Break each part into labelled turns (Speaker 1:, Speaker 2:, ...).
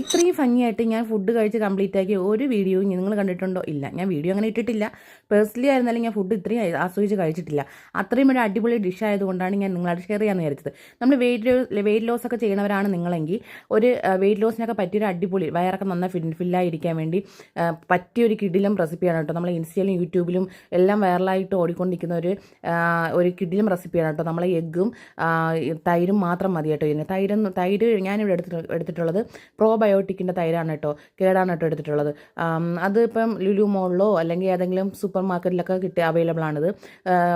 Speaker 1: ഇത്രയും ഭംഗിയായിട്ട് ഞാൻ ഫുഡ് കഴിച്ച് കംപ്ലീറ്റ് ആക്കിയ ഒരു വീഡിയോയും നിങ്ങൾ കണ്ടിട്ടുണ്ടോ? ഇല്ല. ഞാൻ വീഡിയോ അങ്ങനെ ഇട്ടിട്ടില്ല. പേഴ്സണലി ആയിരുന്നാലും ഞാൻ ഫുഡ് ഇത്രയും ആസ്വദിച്ച് കഴിച്ചിട്ടില്ല. അത്രയും ഒരു അടിപൊളി ഡിഷ് ആയതുകൊണ്ടാണ് ഞാൻ നിങ്ങളോട് ഷെയർ ചെയ്യാമെന്ന് വിചാരിച്ചത്. നമ്മൾ വെയിറ്റ് ലോസ് ഒക്കെ ചെയ്യണവരാണ് നിങ്ങളെങ്കിൽ ഒരു വെയിറ്റ് ലോസിനൊക്കെ പറ്റിയൊരു അടിപൊളി വയറൊക്കെ നന്നായി ഫില്ലായിരിക്കാൻ വേണ്ടി പറ്റിയൊരു കിടിലം റെസിപ്പിയാണ് കേട്ടോ. നമ്മൾ ഇൻസ്റ്റയിലും യൂട്യൂബിലും എല്ലാം വൈറലായിട്ട് ഓടിക്കൊണ്ടിരിക്കുന്ന ഒരു കിടിലം റെസിപ്പിയാണ് കേട്ടോ. നമ്മളെ എഗ്ഗും തൈരും മാത്രം മതി കേട്ടോ. ഇതിന് തൈര് ഞാനിവിടെ എടുത്തിട്ടുള്ളത് പ്രോബയോട്ടിക്കിൻ്റെ തൈരാണ് കേട്ടോ. കേടാണ് കേട്ടോ എടുത്തിട്ടുള്ളത്. അത് ഇപ്പം ലുലു മോളിലോ അല്ലെങ്കിൽ ഏതെങ്കിലും സൂപ്പർ മാർക്കറ്റിലൊക്കെ അവൈലബിൾ ആണിത്.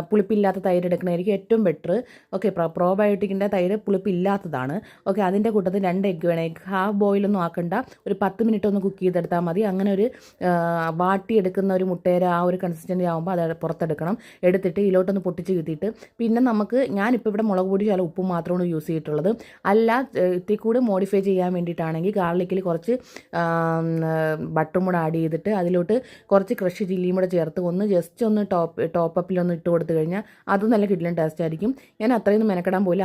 Speaker 1: പുളിപ്പില്ലാത്ത തൈര് എടുക്കണമായിരിക്കും ഏറ്റവും ബെറ്റർ. ഓക്കെ, പ്രോബയോട്ടിക്കിൻ്റെ തൈര് പുളിപ്പില്ലാത്തതാണ്. ഓക്കെ, അതിൻ്റെ കൂട്ടത്തിൽ 2 എഗ്ഗ് വേണം. എഗ്ഗ് ഹാഫ് ബോയിലൊന്നും ആക്കണ്ട, ഒരു 10 മിനിറ്റ് ഒന്ന് കുക്ക് ചെയ്തെടുത്താൽ മതി. അങ്ങനെ ഒരു വാട്ടിയെടുക്കുന്ന ഒരു മുട്ടയുടെ ആ ഒരു കൺസിസ്റ്റൻസി ആകുമ്പോൾ അത് പുറത്തെടുക്കണം. എടുത്തിട്ട് ഇതിലോട്ടൊന്ന് പൊട്ടിച്ച് കിട്ടിയിട്ട് പിന്നെ ഞാനിപ്പോൾ ഇവിടെ മുളക് പൊടി ചില ഉപ്പും മാത്രമാണ് യൂസ് ചെയ്തിട്ടുള്ളത്. അല്ല ഇത്തിരി കൂടി മോഡിഫൈ ചെയ്യാൻ വേണ്ടിയിട്ടാണെങ്കിൽ ഗാർലിക്കിൽ കുറച്ച് ബട്ടറും കൂടെ ആഡ് ചെയ്തിട്ട് അതിലോട്ട് കുറച്ച് ക്രഷ് ചില്ലിയും കൂടെ ചേർത്ത് ജസ്റ്റ് ഒന്ന് ടോപ്പപ്പിലൊന്ന് ഇട്ട് കൊടുത്തു കഴിഞ്ഞാൽ അതും നല്ല കിടിലൻ ടേസ്റ്റ് ആയിരിക്കും. ഞാൻ അത്രയൊന്നും മെനക്കെടാൻ പോയില്ല.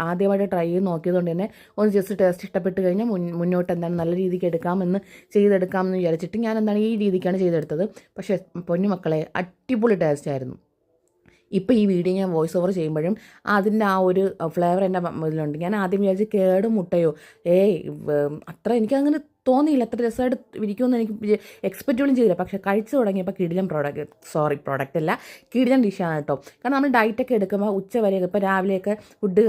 Speaker 1: ആദ്യമായിട്ട് ട്രൈ ചെയ്ത് നോക്കിയതുകൊണ്ട് തന്നെ ഒന്ന് ജസ്റ്റ് ടേസ്റ്റ് ഇഷ്ടപ്പെട്ട് കഴിഞ്ഞാൽ മുന്നോട്ട് എന്താണ് നല്ല രീതിക്ക് ചെയ്തെടുക്കാമെന്ന് വിചാരിച്ചിട്ട് ഞാൻ ഈ രീതിക്കാണ് ചെയ്തെടുത്തത്. പക്ഷേ പൊന്നുമക്കളെ അടിപൊളി ടേസ്റ്റ് ആയിരുന്നു. ഇപ്പോൾ ഈ വീഡിയോ ഞാൻ വോയിസ് ഓവർ ചെയ്യുമ്പോഴും അതിൻ്റെ ആ ഒരു ഫ്ലേവർ എൻ്റെ ഇതിലുണ്ട്. ഞാൻ ആദ്യം വിചാരിച്ച് കേട് മുട്ടയോ അത്ര എനിക്കങ്ങനെ തോന്നിയില്ല. അത്ര രസമായിട്ട് ഇരിക്കുമെന്ന് എനിക്ക് എക്സ്പെക്റ്റ് പോലും ചെയ്തില്ല. പക്ഷേ കഴിച്ചു തുടങ്ങിയപ്പോൾ കിടിലൻ പ്രോഡക്റ്റ് അല്ല, കിടിലൻ ഡിഷാണ് കേട്ടോ. കാരണം നമ്മൾ ഡയറ്റൊക്കെ എടുക്കുമ്പോൾ ഉച്ച വരെയൊക്കെ ഇപ്പോൾ രാവിലെയൊക്കെ ഫുഡ്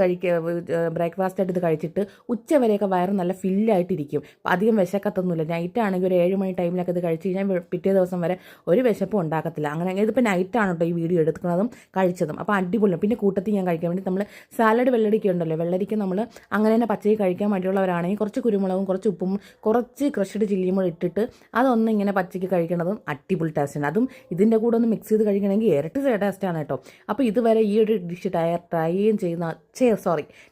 Speaker 1: ബ്രേക്ക്ഫാസ്റ്റ് ആയിട്ട് ഇത് കഴിച്ചിട്ട് ഉച്ച വരെയൊക്കെ വയറ് നല്ല ഫില്ലായിട്ടിരിക്കും. അധികം വിശക്കത്തൊന്നുമില്ല. നൈറ്റ് ആണെങ്കിൽ ഒരു 7 മണി ടൈമിലൊക്കെ ഇത് കഴിച്ച് കഴിഞ്ഞാൽ പിറ്റേ ദിവസം വരെ ഒരു വിശപ്പും ഉണ്ടാക്കത്തില്ല. അങ്ങനെ ഇതിപ്പോൾ നൈറ്റാണ് കേട്ടോ ഈ വീഡിയോ എടുക്കുന്നതും കഴിച്ചതും. അപ്പോൾ അടിപൊളിയാണ്. പിന്നെ കൂട്ടത്തിൽ ഞാൻ കഴിക്കാൻ വേണ്ടി നമ്മൾ സാലഡ് വെള്ളരിക്ക ഉണ്ടല്ലോ, വെള്ളരിക്ക നമ്മൾ അങ്ങനെ തന്നെ പച്ചയ്ക്ക് കഴിക്കാൻ വേണ്ടിയുള്ളവരാണെങ്കിൽ കുറച്ച് കുരുമുളകും കുറച്ച് ഉപ്പും കുറച്ച് ക്രഷ്ഡ് ചില്ലിയും കൂടെ ഇട്ടിട്ട് അതൊന്നും ഇങ്ങനെ പച്ചയ്ക്ക് കഴിക്കണതും അടിപൊളി ടേസ്റ്റാണ്. അതും ഇതിൻ്റെ കൂടെ ഒന്ന് മിക്സ് ചെയ്ത് കഴിക്കണമെങ്കിൽ ഇരട്ടി ടേസ്റ്റാണ് കേട്ടോ. അപ്പോൾ ഇതുവരെ ഈ ഒരു ഡിഷ്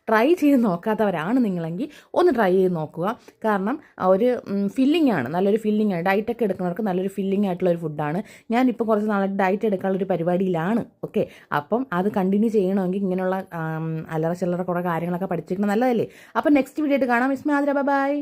Speaker 1: ട്രൈ ചെയ്ത് നോക്കാത്തവരാണ് നിങ്ങളെങ്കിൽ ഒന്ന് ട്രൈ ചെയ്ത് നോക്കുക. കാരണം ഒരു ഫില്ലിംഗ് ആണ്, നല്ലൊരു ഫില്ലിംഗ് ആണ്. ഡയറ്റൊക്കെ എടുക്കുന്നവർക്ക് നല്ലൊരു ഫില്ലിംഗ് ആയിട്ടുള്ള ഒരു ഫുഡാണ്. ഞാനിപ്പോൾ കുറച്ച് നാളായിട്ട് ഡയറ്റ് എടുക്കാനുള്ളൊരു പരിപാടിയിലാണ്. ഓക്കെ, അപ്പം അത് കണ്ടിന്യൂ ചെയ്യണമെങ്കിൽ ഇങ്ങനെയുള്ള അല്ലറ ചില്ലറ കുറേ കാര്യങ്ങളൊക്കെ പഠിച്ചിരിക്കണം, നല്ലതല്ലേ? അപ്പം നെക്സ്റ്റ് വീഡിയോ ആയിട്ട് കാണാം. ബൈ.